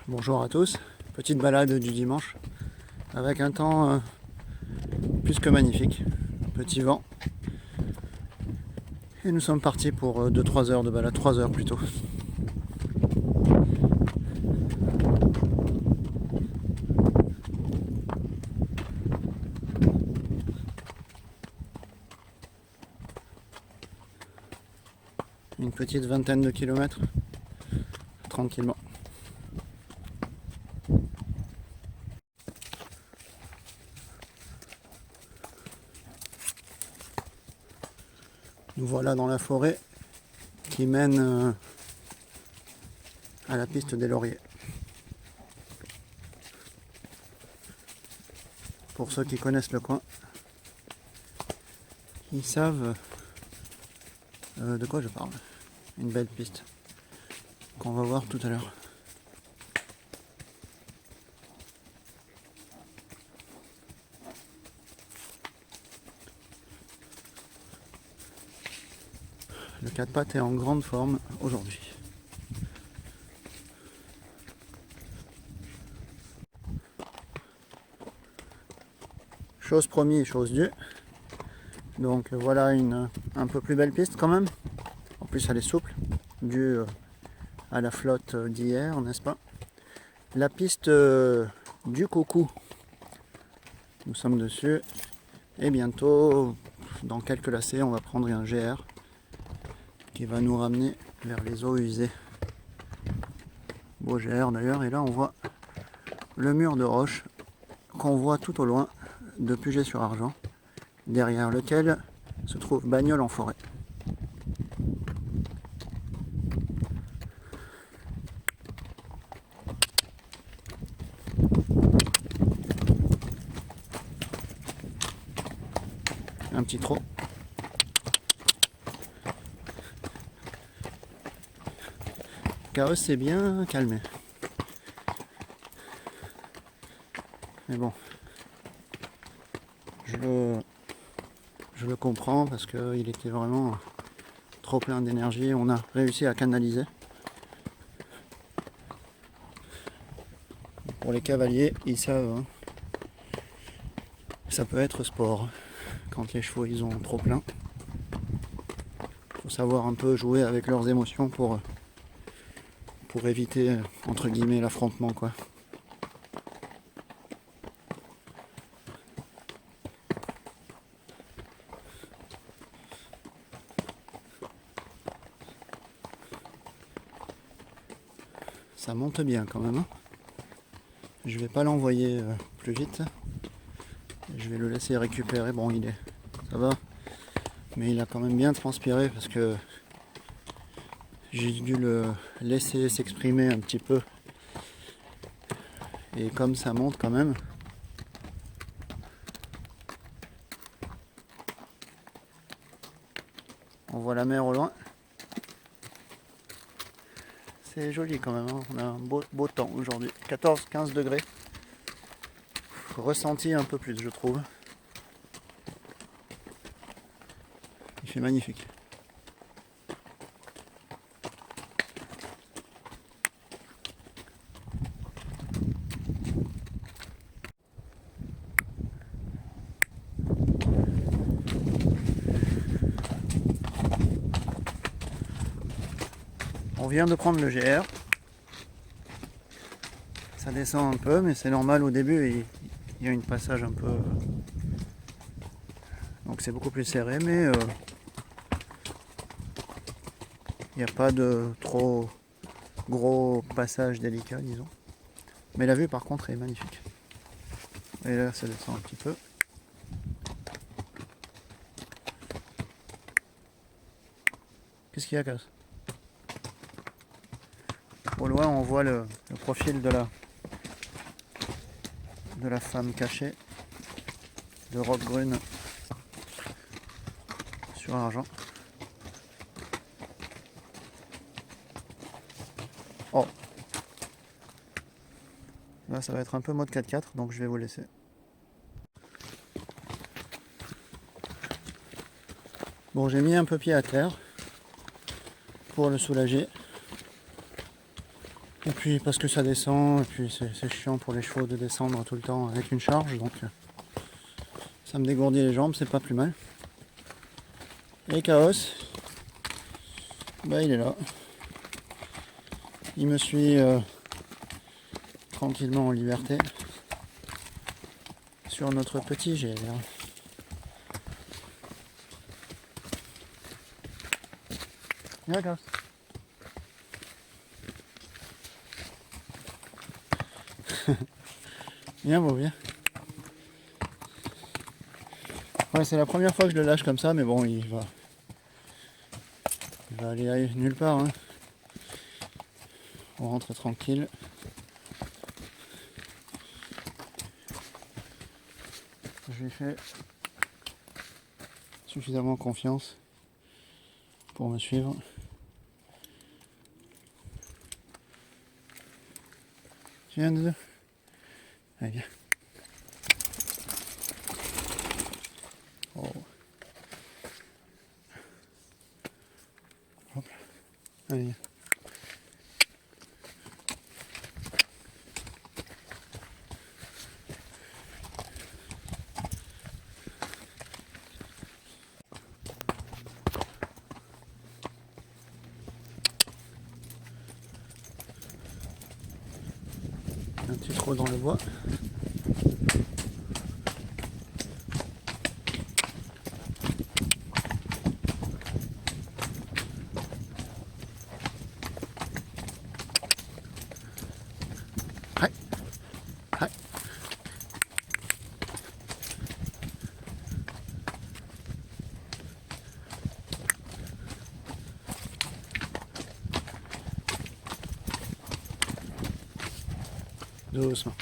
Bonjour à tous, petite balade du dimanche avec un temps plus que magnifique, petit vent et nous sommes partis pour 2-3 heures de balade, 3 heures plutôt. Une petite vingtaine de kilomètres, tranquillement. Nous voilà dans la forêt qui mène à la piste des lauriers. Pour ceux qui connaissent le coin, ils savent de quoi je parle. Une belle piste qu'on va voir tout à l'heure. Le 4 pattes est en grande forme aujourd'hui. Chose promise, chose due. Donc voilà une un peu plus belle piste quand même. En plus elle est souple, due à la flotte d'hier, n'est-ce pas? La piste du coucou. Nous sommes dessus. Et bientôt, dans quelques lacets, on va prendre un GR qui va nous ramener vers les eaux usées. Beau GR d'ailleurs, et là on voit le mur de roche qu'on voit tout au loin de Puget-sur-Argent, derrière lequel se trouve Bagnoles en forêt. Un petit trot. Chaos s'est bien calmé. Mais bon, je le comprends parce qu'il était vraiment trop plein d'énergie. On a réussi à canaliser. Pour les cavaliers, ils savent, hein, ça peut être sport. Quand les chevaux ils ont trop plein, faut savoir un peu jouer avec leurs émotions pour éviter entre guillemets l'affrontement quoi. Ça monte bien quand même, hein. Je vais pas l'envoyer plus vite. Je vais le laisser récupérer. Bon, ça va, mais il a quand même bien transpiré parce que j'ai dû le laisser s'exprimer un petit peu. Et comme ça monte quand même, on voit la mer au loin. C'est joli quand même, hein. On a un beau temps aujourd'hui. 14-15 degrés. Ressenti un peu plus, je trouve. Il fait magnifique. On vient de prendre le GR. Ça descend un peu, mais c'est normal au début. Il y a une passage un peu... Donc c'est beaucoup plus serré, mais il n'y a pas de trop gros passage délicat, disons. Mais la vue par contre est magnifique. Et là ça descend un petit peu. Qu'est-ce qu'il y a, Cass? Au loin on voit le profil de la femme cachée de Roquebrune sur Argent. Oh, là ça va être un peu mode 4x4, donc je vais vous laisser. Bon, j'ai mis un peu pied à terre pour le soulager. Et puis parce que ça descend, et puis c'est chiant pour les chevaux de descendre tout le temps avec une charge, donc ça me dégourdit les jambes, c'est pas plus mal. Et Chaos, bah il est là. Il me suit tranquillement en liberté sur notre petit GR. Viens Chaos. Viens beau, viens. Ouais, c'est la première fois que je le lâche comme ça, mais bon, il va aller nulle part. Hein. On rentre tranquille. Je lui fais suffisamment confiance pour me suivre. Tu viens de... Allez, viens. Oh. Hop. Allez, viens. Un petit trou dans le bois. Ouais. Ouais. Doucement.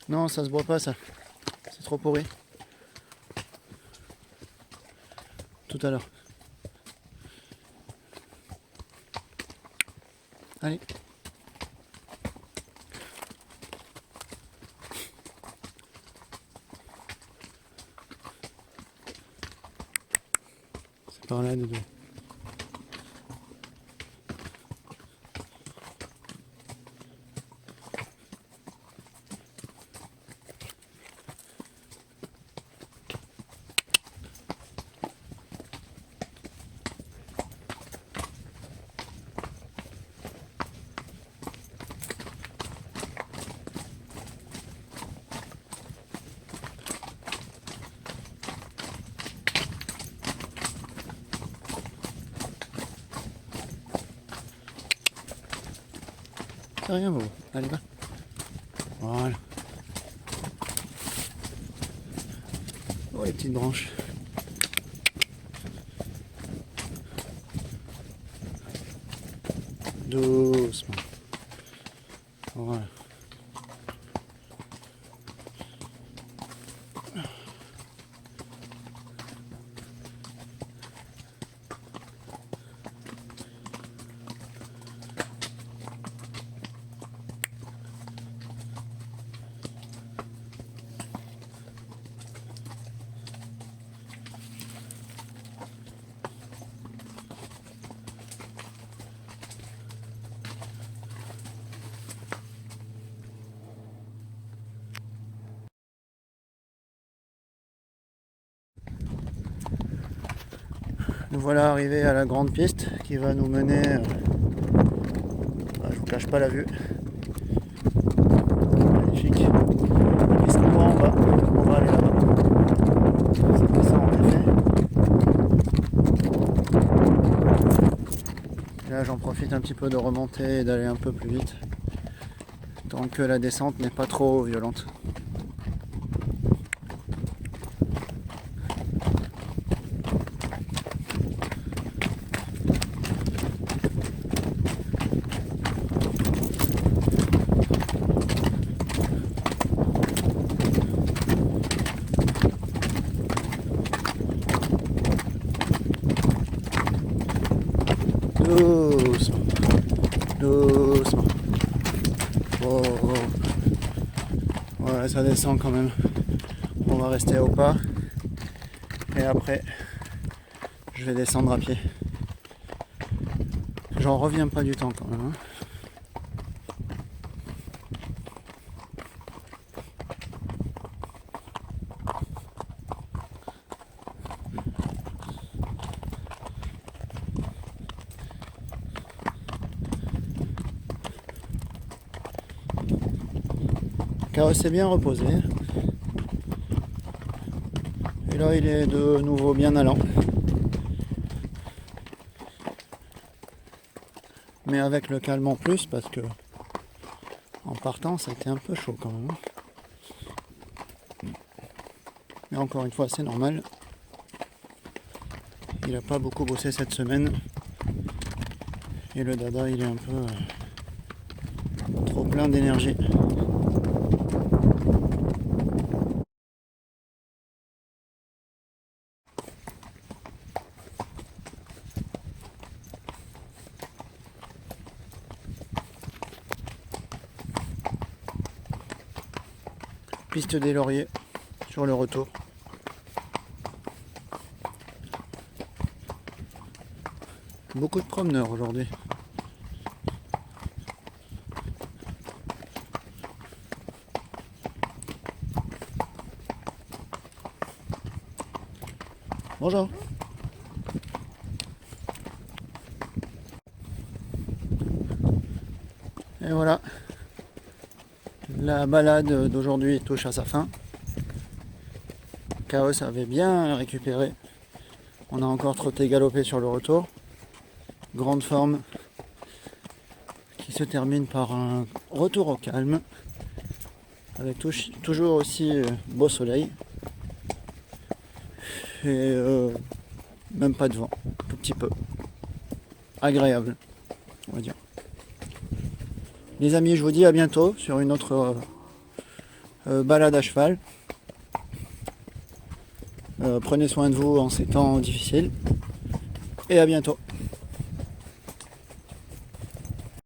Non, ça se boit pas ça. C'est trop pourri. Tout à l'heure. Allez. C'est par là, Doudou. C'est rien, vous. Allez, va. Voilà. Oh, les petites branches. Doucement. Voilà. Nous voilà arrivés à la grande piste qui va nous mener, je vous cache pas la vue, magnifique. Piste qu'on voit en bas, on va aller là-bas. C'était ça en effet. Là j'en profite un petit peu de remonter et d'aller un peu plus vite, tant que la descente n'est pas trop violente. Oh, oh. Ouais, ça descend quand même. On va rester au pas. Et après, je vais descendre à pied. J'en reviens pas du temps quand même. Hein. Chaos s'est bien reposé. Et là, il est de nouveau bien allant. Mais avec le calme en plus, parce que en partant, ça a été un peu chaud quand même. Mais encore une fois, c'est normal. Il n'a pas beaucoup bossé cette semaine. Et le dada, il est un peu trop plein d'énergie. Piste des Lauriers sur le retour. Beaucoup de promeneurs aujourd'hui. Bonjour. Et voilà. La balade d'aujourd'hui touche à sa fin. Chaos avait bien récupéré. On a encore trotté galopé sur le retour. Grande forme qui se termine par un retour au calme. Avec toujours aussi beau soleil. Et même pas de vent. Tout petit peu. Agréable, on va dire. Les amis, je vous dis à bientôt sur une autre balade à cheval. Prenez soin de vous en ces temps difficiles. Et à bientôt.